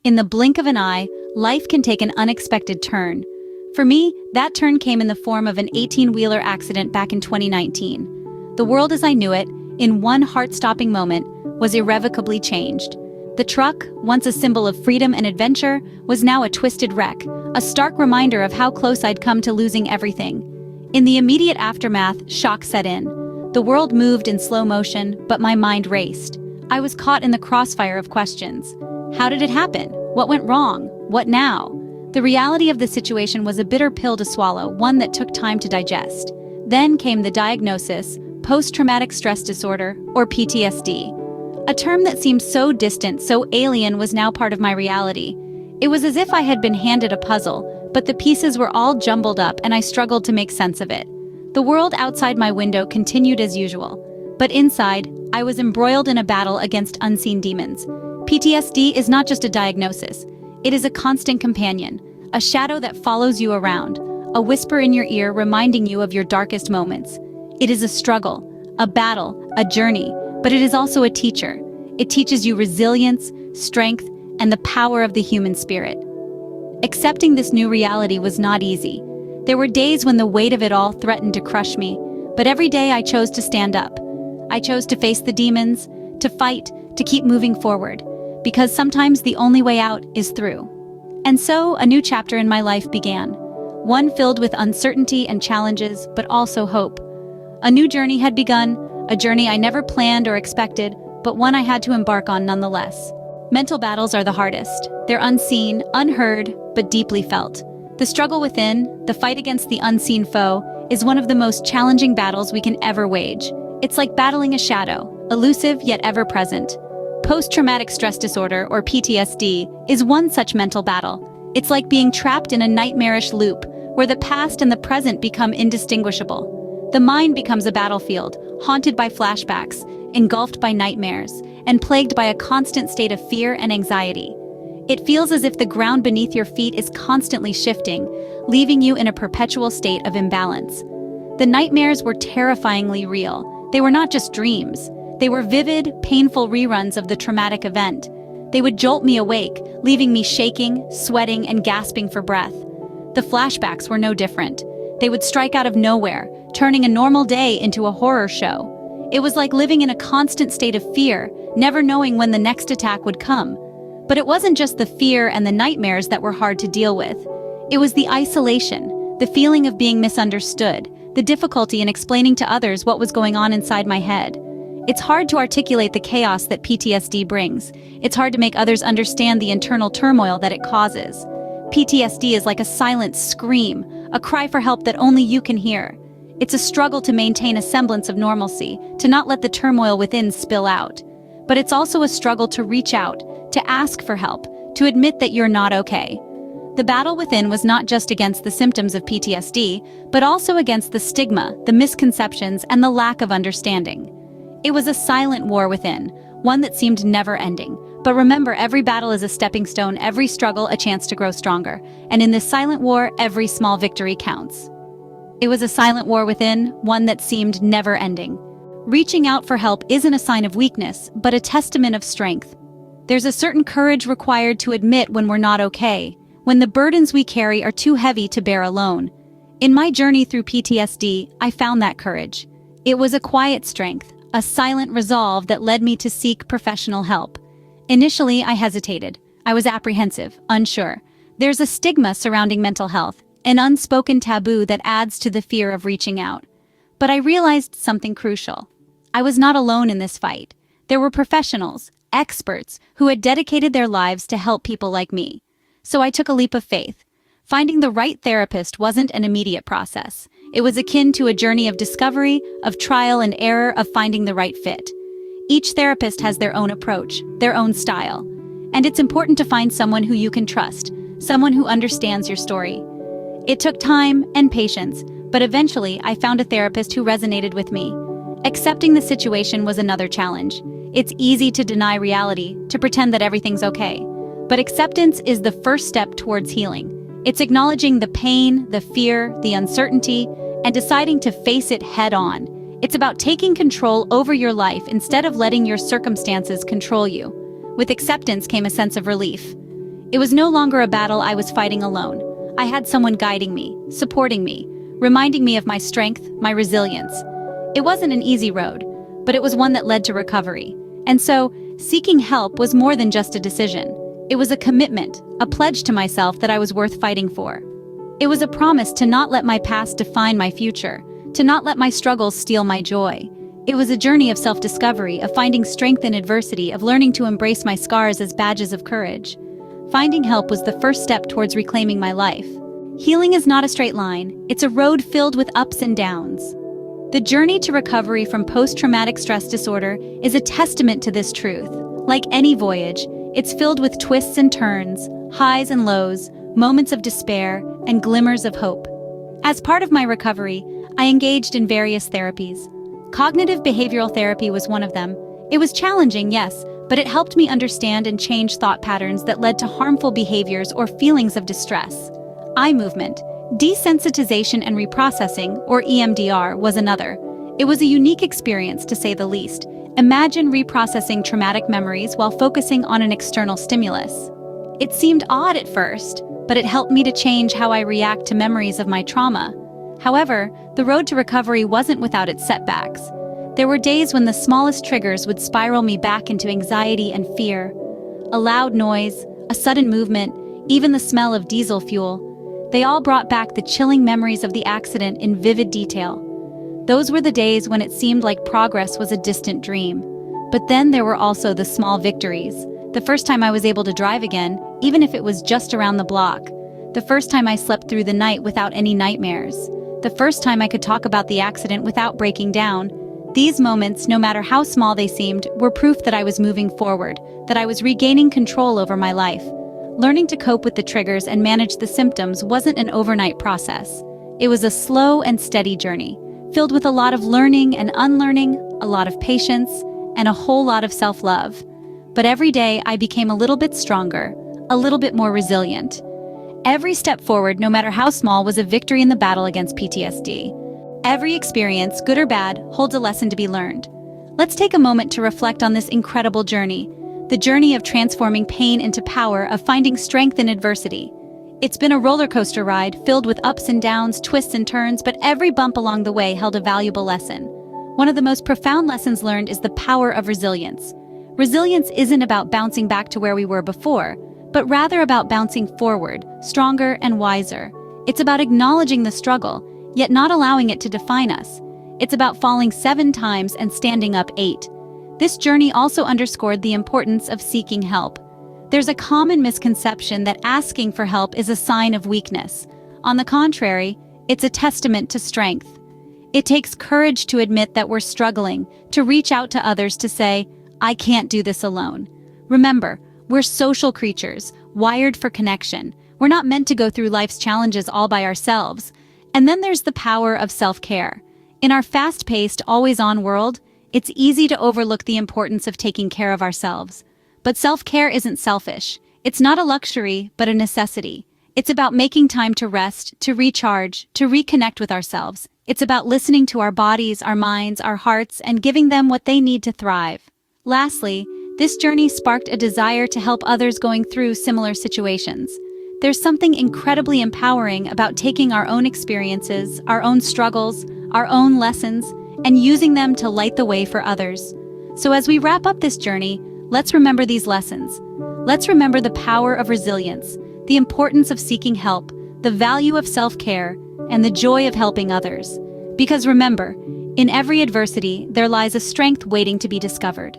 In the blink of an eye, life can take an unexpected turn. For me, that turn came in the form of an 18-wheeler accident back in 2019. The world as I knew it, in one heart-stopping moment, was irrevocably changed. The truck, once a symbol of freedom and adventure, was now a twisted wreck, a stark reminder of how close I'd come to losing everything. In the immediate aftermath, shock set in. The world moved in slow motion, but my mind raced. I was caught in the crossfire of questions. How did it happen? What went wrong? What now? The reality of the situation was a bitter pill to swallow, one that took time to digest. Then came the diagnosis, post-traumatic stress disorder, or PTSD. A term that seemed so distant, so alien, was now part of my reality. It was as if I had been handed a puzzle, but the pieces were all jumbled up and I struggled to make sense of it. The world outside my window continued as usual, but inside, I was embroiled in a battle against unseen demons. PTSD is not just a diagnosis. It is a constant companion, a shadow that follows you around, a whisper in your ear reminding you of your darkest moments. It is a struggle, a battle, a journey, but it is also a teacher. It teaches you resilience, strength, and the power of the human spirit. Accepting this new reality was not easy. There were days when the weight of it all threatened to crush me, but every day I chose to stand up. I chose to face the demons, to fight, to keep moving forward, because sometimes the only way out is through. And so, a new chapter in my life began, one filled with uncertainty and challenges, but also hope. A new journey had begun, a journey I never planned or expected, but one I had to embark on nonetheless. Mental battles are the hardest. They're unseen, unheard, but deeply felt. The struggle within, the fight against the unseen foe, is one of the most challenging battles we can ever wage. It's like battling a shadow, elusive yet ever-present. Post-traumatic stress disorder, or PTSD, is one such mental battle. It's like being trapped in a nightmarish loop, where the past and the present become indistinguishable. The mind becomes a battlefield, haunted by flashbacks, engulfed by nightmares, and plagued by a constant state of fear and anxiety. It feels as if the ground beneath your feet is constantly shifting, leaving you in a perpetual state of imbalance. The nightmares were terrifyingly real. They were not just dreams. They were vivid, painful reruns of the traumatic event. They would jolt me awake, leaving me shaking, sweating, and gasping for breath. The flashbacks were no different. They would strike out of nowhere, turning a normal day into a horror show. It was like living in a constant state of fear, never knowing when the next attack would come. But it wasn't just the fear and the nightmares that were hard to deal with. It was the isolation, the feeling of being misunderstood, the difficulty in explaining to others what was going on inside my head. It's hard to articulate the chaos that PTSD brings. It's hard to make others understand the internal turmoil that it causes. PTSD is like a silent scream, a cry for help that only you can hear. It's a struggle to maintain a semblance of normalcy, to not let the turmoil within spill out. But it's also a struggle to reach out, to ask for help, to admit that you're not okay. The battle within was not just against the symptoms of PTSD, but also against the stigma, the misconceptions, and the lack of understanding. It was a silent war within, one that seemed never-ending. But remember, every battle is a stepping stone, every struggle a chance to grow stronger. And in this silent war, every small victory counts. It was a silent war within, one that seemed never-ending. Reaching out for help isn't a sign of weakness, but a testament of strength. There's a certain courage required to admit when we're not okay, when the burdens we carry are too heavy to bear alone. In my journey through PTSD, I found that courage. It was a quiet strength, a silent resolve that led me to seek professional help. Initially, I hesitated. I was apprehensive, unsure. There's a stigma surrounding mental health, an unspoken taboo that adds to the fear of reaching out. But I realized something crucial. I was not alone in this fight. There were professionals, experts, who had dedicated their lives to help people like me. So I took a leap of faith. Finding the right therapist wasn't an immediate process. It was akin to a journey of discovery, of trial and error, of finding the right fit. Each therapist has their own approach, their own style. And it's important to find someone who you can trust, someone who understands your story. It took time and patience, but eventually I found a therapist who resonated with me. Accepting the situation was another challenge. It's easy to deny reality, to pretend that everything's okay. But acceptance is the first step towards healing. It's acknowledging the pain, the fear, the uncertainty, and deciding to face it head-on. It's about taking control over your life instead of letting your circumstances control you. With acceptance came a sense of relief. It was no longer a battle I was fighting alone. I had someone guiding me, supporting me, reminding me of my strength, my resilience. It wasn't an easy road, but it was one that led to recovery. And so, seeking help was more than just a decision. It was a commitment, a pledge to myself that I was worth fighting for. It was a promise to not let my past define my future, to not let my struggles steal my joy. It was a journey of self-discovery, of finding strength in adversity, of learning to embrace my scars as badges of courage. Finding help was the first step towards reclaiming my life. Healing is not a straight line, it's a road filled with ups and downs. The journey to recovery from post-traumatic stress disorder is a testament to this truth. Like any voyage, it's filled with twists and turns, highs and lows, moments of despair, and glimmers of hope. As part of my recovery, I engaged in various therapies. Cognitive behavioral therapy was one of them. It was challenging, yes, but it helped me understand and change thought patterns that led to harmful behaviors or feelings of distress. Eye movement, desensitization and reprocessing, or EMDR, was another. It was a unique experience, to say the least. Imagine reprocessing traumatic memories while focusing on an external stimulus. It seemed odd at first, but it helped me to change how I react to memories of my trauma. However, the road to recovery wasn't without its setbacks. There were days when the smallest triggers would spiral me back into anxiety and fear. A loud noise, a sudden movement, even the smell of diesel fuel, they all brought back the chilling memories of the accident in vivid detail. Those were the days when it seemed like progress was a distant dream. But then there were also the small victories. The first time I was able to drive again, even if it was just around the block. The first time I slept through the night without any nightmares. The first time I could talk about the accident without breaking down. These moments, no matter how small they seemed, were proof that I was moving forward, that I was regaining control over my life. Learning to cope with the triggers and manage the symptoms wasn't an overnight process. It was a slow and steady journey, filled with a lot of learning and unlearning, a lot of patience, and a whole lot of self-love. But every day I became a little bit stronger, a little bit more resilient. Every step forward, no matter how small, was a victory in the battle against PTSD. Every experience, good or bad, holds a lesson to be learned. Let's take a moment to reflect on this incredible journey, the journey of transforming pain into power, of finding strength in adversity. It's been a roller coaster ride, filled with ups and downs, twists and turns, but every bump along the way held a valuable lesson. One of the most profound lessons learned is the power of resilience. Resilience isn't about bouncing back to where we were before, but rather about bouncing forward, stronger and wiser. It's about acknowledging the struggle, yet not allowing it to define us. It's about falling 7 times and standing up 8. This journey also underscored the importance of seeking help. There's a common misconception that asking for help is a sign of weakness. On the contrary, it's a testament to strength. It takes courage to admit that we're struggling, to reach out to others, to say, "I can't do this alone." Remember, we're social creatures, wired for connection. We're not meant to go through life's challenges all by ourselves. And then there's the power of self-care. In our fast-paced, always-on world, it's easy to overlook the importance of taking care of ourselves. But self-care isn't selfish. It's not a luxury, but a necessity. It's about making time to rest, to recharge, to reconnect with ourselves. It's about listening to our bodies, our minds, our hearts, and giving them what they need to thrive. Lastly, this journey sparked a desire to help others going through similar situations. There's something incredibly empowering about taking our own experiences, our own struggles, our own lessons, and using them to light the way for others. So as we wrap up this journey, let's remember these lessons. Let's remember the power of resilience, the importance of seeking help, the value of self-care, and the joy of helping others. Because remember, in every adversity, there lies a strength waiting to be discovered.